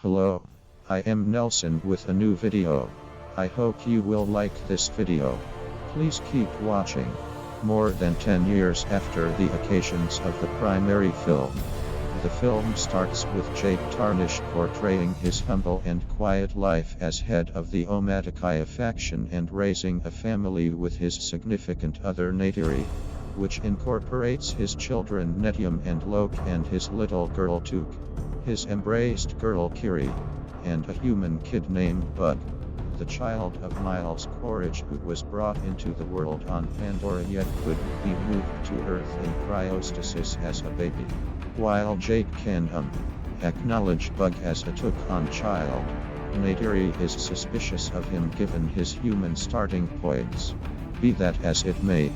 Hello, I am Nelson with a new video. I hope you will like this video. Please keep watching. More than 10 years after the occasions of the primary film, the film starts with Jake Tarnish portraying his humble and quiet life as head of the Omaticaya faction and raising a family with his significant other Neytiri, which incorporates his children Netium and Loke and his little girl Took, his embraced girl Kiri, and a human kid named Bug, the child of Miles Quaritch, who was brought into the world on Pandora yet could be moved to Earth in cryostasis as a baby. While Jake can acknowledge Bug as a took-on child, Neytiri is suspicious of him given his human starting points. Be that as it may,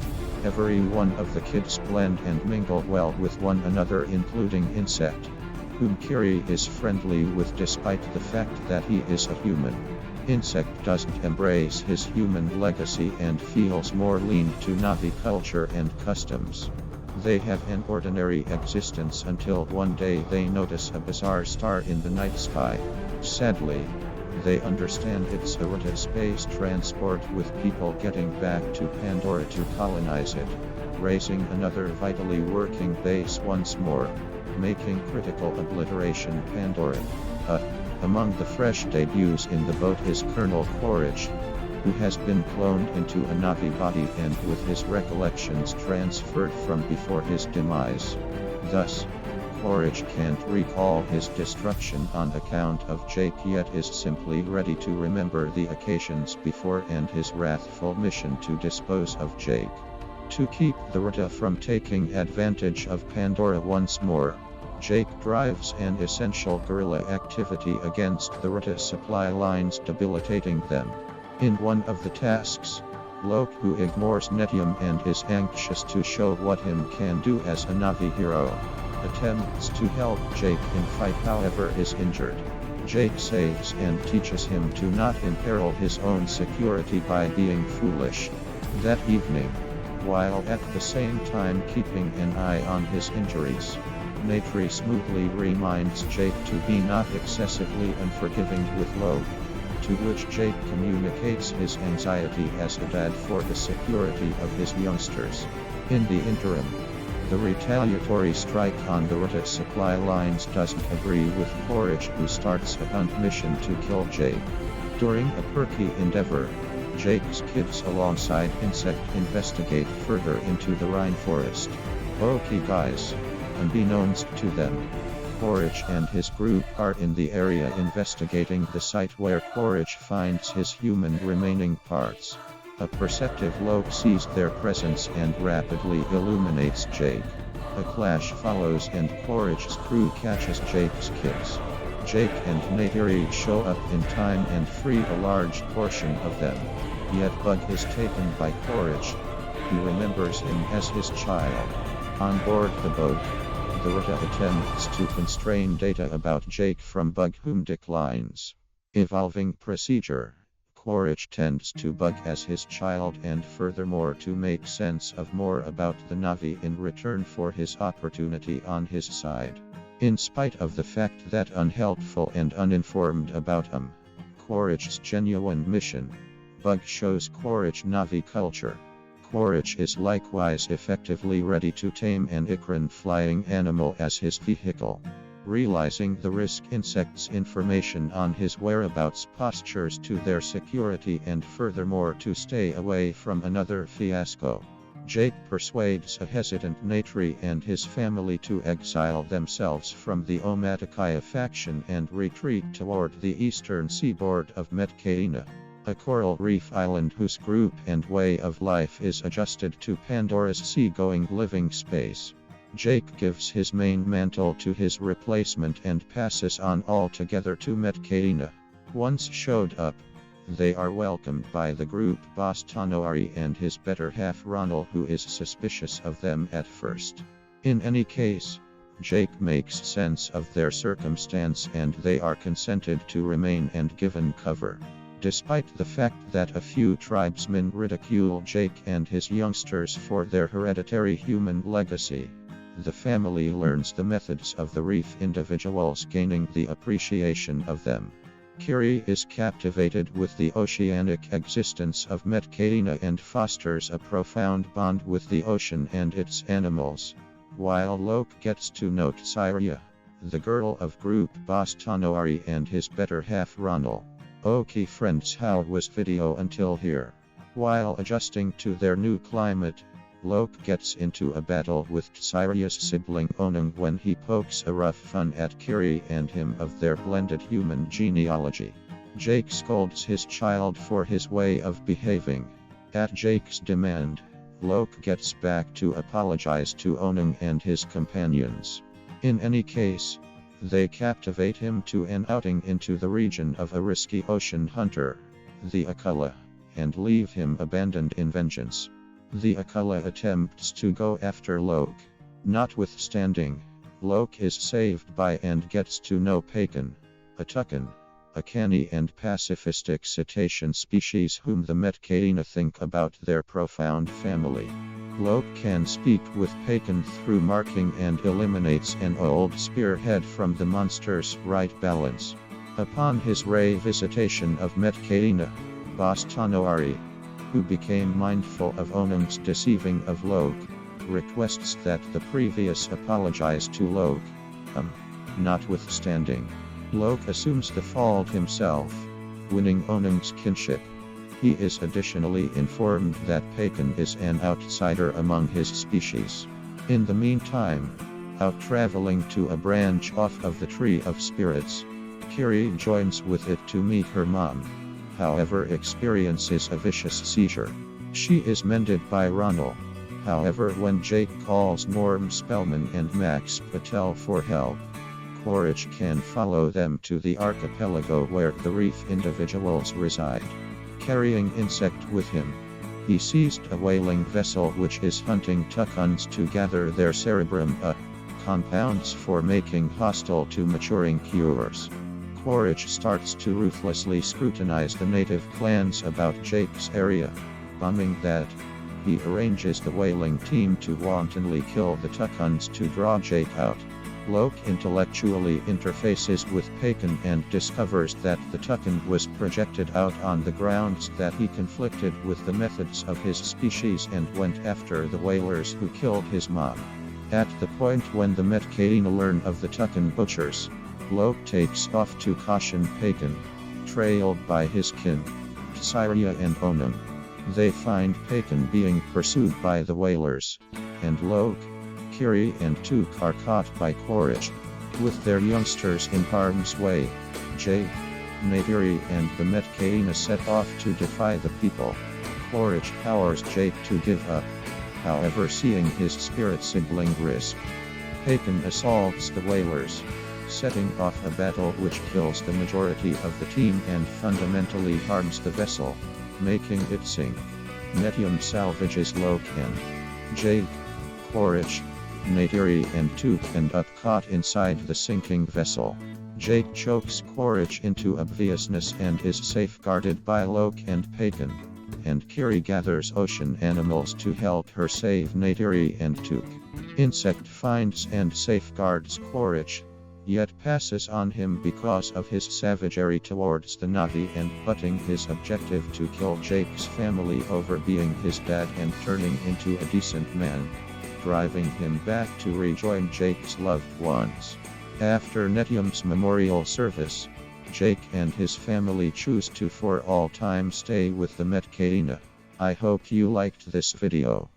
every one of the kids blend and mingle well with one another, including Insect, whom Kiri is friendly with despite the fact that he is a human. Insect doesn't embrace his human legacy and feels more lean to Navi culture and customs. They have an ordinary existence until one day they notice a bizarre star in the night sky. Sadly, they understand it's a route space transport with people getting back to Pandora to colonize it, raising another vitally working base once more, making critical obliteration Pandora. Among the fresh debuts in the boat is Colonel Quaritch, who has been cloned into a Navi body and with his recollections transferred from before his demise. Thus, Quaritch can't recall his destruction on account of Jake yet is simply ready to remember the occasions before and his wrathful mission to dispose of Jake. To keep the Rita from taking advantage of Pandora once more, Jake drives an essential guerrilla activity against the Rita supply lines, debilitating them. In one of the tasks, Loke, who ignores Netium and is anxious to show what him can do as a Navi hero, attempts to help Jake in fight, however is injured. Jake saves and teaches him to not imperil his own security by being foolish. That evening, while at the same time keeping an eye on his injuries, Neytiri smoothly reminds Jake to be not excessively unforgiving with Loke, to which Jake communicates his anxiety as a dad for the security of his youngsters. In the interim, the retaliatory strike on the Rita supply lines doesn't agree with Quaritch, who starts a hunt mission to kill Jake. During a perky endeavor, Jake's kids alongside Insect investigate further into the rainforest. Okay guys, unbeknownst to them, Quaritch and his group are in the area investigating the site where Quaritch finds his human remaining parts. A perceptive Loke sees their presence and rapidly illuminates Jake. A clash follows and Quaritch's crew catches Jake's kids. Jake and Neytiri show up in time and free a large portion of them. Yet Bug is taken by Quaritch, who remembers him as his child. On board the boat, the Rita attempts to constrain data about Jake from Bug, whom declines. Evolving procedure. Quaritch tends to Bug as his child and furthermore to make sense of more about the Navi in return for his opportunity on his side. In spite of the fact that unhelpful and uninformed about Quaritch's genuine mission, Bug shows Quaritch Navi culture. Quaritch is likewise effectively ready to tame an Ikran flying animal as his vehicle. Realizing the risk, Insect's information on his whereabouts postures to their security and furthermore to stay away from another fiasco. Jake persuades a hesitant Neytiri and his family to exile themselves from the Omaticaya faction and retreat toward the eastern seaboard of Neytiri, a coral reef island whose group and way of life is adjusted to Pandora's seagoing living space. Jake gives his main mantle to his replacement and passes on altogether to Neytiri. Once showed up, they are welcomed by the group boss Tanori and his better half Ronald, who is suspicious of them at first. In any case, Jake makes sense of their circumstance and they are consented to remain and given cover. Despite the fact that a few tribesmen ridicule Jake and his youngsters for their hereditary human legacy, The family learns the methods of the reef individuals, gaining the appreciation of them. Kiri is captivated with the oceanic existence of Neytiri and fosters a profound bond with the ocean and its animals, while Loke gets to know Neytiri, the girl of group boss Pandora, and his better half Ronald. Okay friends, how was video until here? While adjusting to their new climate, Loke gets into a battle with Neytiri's sibling Onung when he pokes a rough fun at Kiri and him of their blended human genealogy. Jake scolds his child for his way of behaving. At Jake's demand, Loke gets back to apologize to Onung and his companions. In any case, they captivate him to an outing into the region of a risky ocean hunter, the Akula, and leave him abandoned in vengeance. The Akula attempts to go after Loke. Notwithstanding, Loke is saved by and gets to know Pakan, a toucan, a canny and pacifistic cetacean species whom the Neytiri think about their profound family. Loke can speak with Pakan through marking and eliminates an old spearhead from the monster's right balance. Upon his re-visitation of Neytiri, boss Tonori, who became mindful of Onung's deceiving of Loke, requests that the previous apologize to Loke. Notwithstanding, Loke assumes the fault himself, winning Onung's kinship. He is additionally informed that Pakan is an outsider among his species. In the meantime, out traveling to a branch off of the Tree of Spirits, Kiri joins with it to meet her mom. However, experiences a vicious seizure. She is mended by Ronald. However, when Jake calls Norm Spellman and Max Patel for help, Quaritch can follow them to the archipelago where the reef individuals reside. Carrying insect with him, he seized a whaling vessel which is hunting tucans to gather their cerebrum, compounds for making hostile to maturing cures. Quaritch starts to ruthlessly scrutinize the native clans about Jake's area. Bombing that, he arranges the whaling team to wantonly kill the tucans to draw Jake out. Loke intellectually interfaces with Pakan and discovers that the tucan was projected out on the grounds that he conflicted with the methods of his species and went after the whalers who killed his mom. At the point when the Neytiri learn of the tucan butchers, Loke takes off to caution Pakan, trailed by his kin, Neytiri and Onung. They find Pakan being pursued by the whalers, and Loke, Kiri and Took are caught by Quaritch. With their youngsters in harm's way, Jake, Neytiri and the Neytiri set off to defy the people. Quaritch powers Jake to give up. However, seeing his spirit sibling risk, Pakan assaults the whalers, setting off a battle which kills the majority of the team and fundamentally harms the vessel, making it sink. Netium salvages Loke and Jake. Quaritch, Neytiri and Took end up caught inside the sinking vessel. Jake chokes Quaritch into obliviousness and is safeguarded by Loke and Pakan, and Kiri gathers ocean animals to help her save Neytiri and Took. Insect finds and safeguards Quaritch, yet passes on him because of his savagery towards the Navi and putting his objective to kill Jake's family over being his dad and turning into a decent man, driving him back to rejoin Jake's loved ones. After Netium's memorial service, Jake and his family choose to for all time stay with the Neytiri. I hope you liked this video.